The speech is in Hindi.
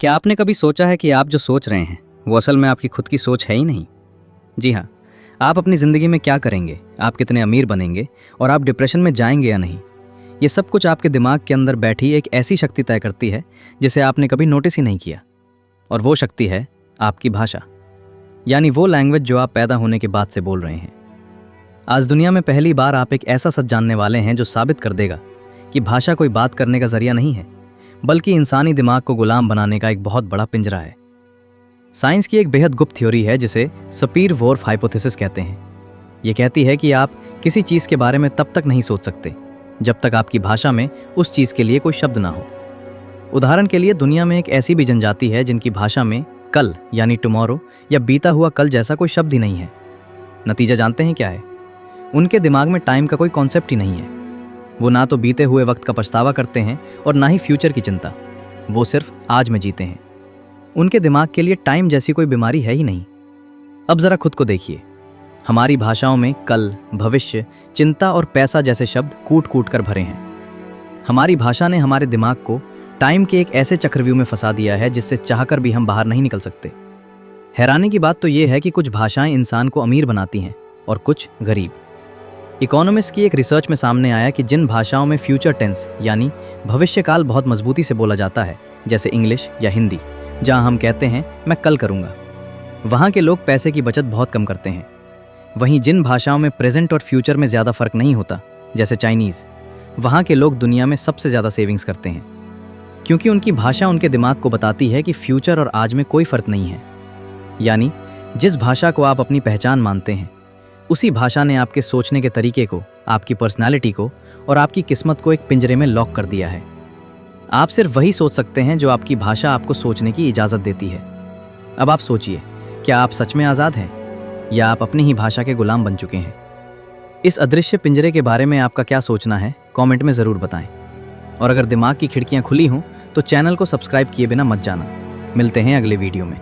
क्या आपने कभी सोचा है कि आप जो सोच रहे हैं वो असल में आपकी खुद की सोच है ही नहीं? जी हाँ, आप अपनी ज़िंदगी में क्या करेंगे, आप कितने अमीर बनेंगे और आप डिप्रेशन में जाएंगे या नहीं, ये सब कुछ आपके दिमाग के अंदर बैठी एक ऐसी शक्ति तय करती है जिसे आपने कभी नोटिस ही नहीं किया। और वो शक्ति है आपकी भाषा, यानी वो लैंग्वेज जो आप पैदा होने के बाद से बोल रहे हैं। आज दुनिया में पहली बार आप एक ऐसा सच जानने वाले हैं जो साबित कर देगा कि भाषा कोई बात करने का जरिया नहीं है, बल्कि इंसानी दिमाग को गुलाम बनाने का एक बहुत बड़ा पिंजरा है। साइंस की एक बेहद गुप्त थ्योरी है जिसे सपीर-वोर्फ हाइपोथेसिस कहते हैं। ये कहती है कि आप किसी चीज़ के बारे में तब तक नहीं सोच सकते जब तक आपकी भाषा में उस चीज़ के लिए कोई शब्द ना हो। उदाहरण के लिए, दुनिया में एक ऐसी भी जनजाति है जिनकी भाषा में कल यानी टुमारो या बीता हुआ कल जैसा कोई शब्द ही नहीं है। नतीजा जानते हैं क्या है? उनके दिमाग में टाइम का कोई कॉन्सेप्ट ही नहीं है। वो ना तो बीते हुए वक्त का पछतावा करते हैं और ना ही फ्यूचर की चिंता। वो सिर्फ आज में जीते हैं। उनके दिमाग के लिए टाइम जैसी कोई बीमारी है ही नहीं। अब जरा खुद को देखिए। हमारी भाषाओं में कल, भविष्य, चिंता और पैसा जैसे शब्द कूट कूट कर भरे हैं। हमारी भाषा ने हमारे दिमाग को टाइम के एक ऐसे चक्रव्यूह में फंसा दिया है जिससे चाहकर भी हम बाहर नहीं निकल सकते। हैरानी की बात तो यह है कि कुछ भाषाएं इंसान को अमीर बनाती हैं और कुछ गरीब। इकोनॉमिस्ट की एक रिसर्च में सामने आया कि जिन भाषाओं में फ्यूचर टेंस यानी भविष्यकाल बहुत मजबूती से बोला जाता है, जैसे इंग्लिश या हिंदी, जहां हम कहते हैं मैं कल करूंगा, वहां के लोग पैसे की बचत बहुत कम करते हैं। वहीं जिन भाषाओं में प्रेजेंट और फ्यूचर में ज़्यादा फर्क नहीं होता, जैसे चाइनीज़, वहां के लोग दुनिया में सबसे ज़्यादा सेविंग्स करते हैं, क्योंकि उनकी भाषा उनके दिमाग को बताती है कि फ्यूचर और आज में कोई फ़र्क नहीं है। यानी जिस भाषा को आप अपनी पहचान मानते हैं, उसी भाषा ने आपके सोचने के तरीके को, आपकी पर्सनालिटी को और आपकी किस्मत को एक पिंजरे में लॉक कर दिया है। आप सिर्फ वही सोच सकते हैं जो आपकी भाषा आपको सोचने की इजाज़त देती है। अब आप सोचिए, क्या आप सच में आज़ाद हैं या आप अपनी ही भाषा के गुलाम बन चुके हैं? इस अदृश्य पिंजरे के बारे में आपका क्या सोचना है, कमेंट में ज़रूर बताएं। और अगर दिमाग की खिड़कियाँ खुली हों तो चैनल को सब्सक्राइब किए बिना मत जाना। मिलते हैं अगले वीडियो में।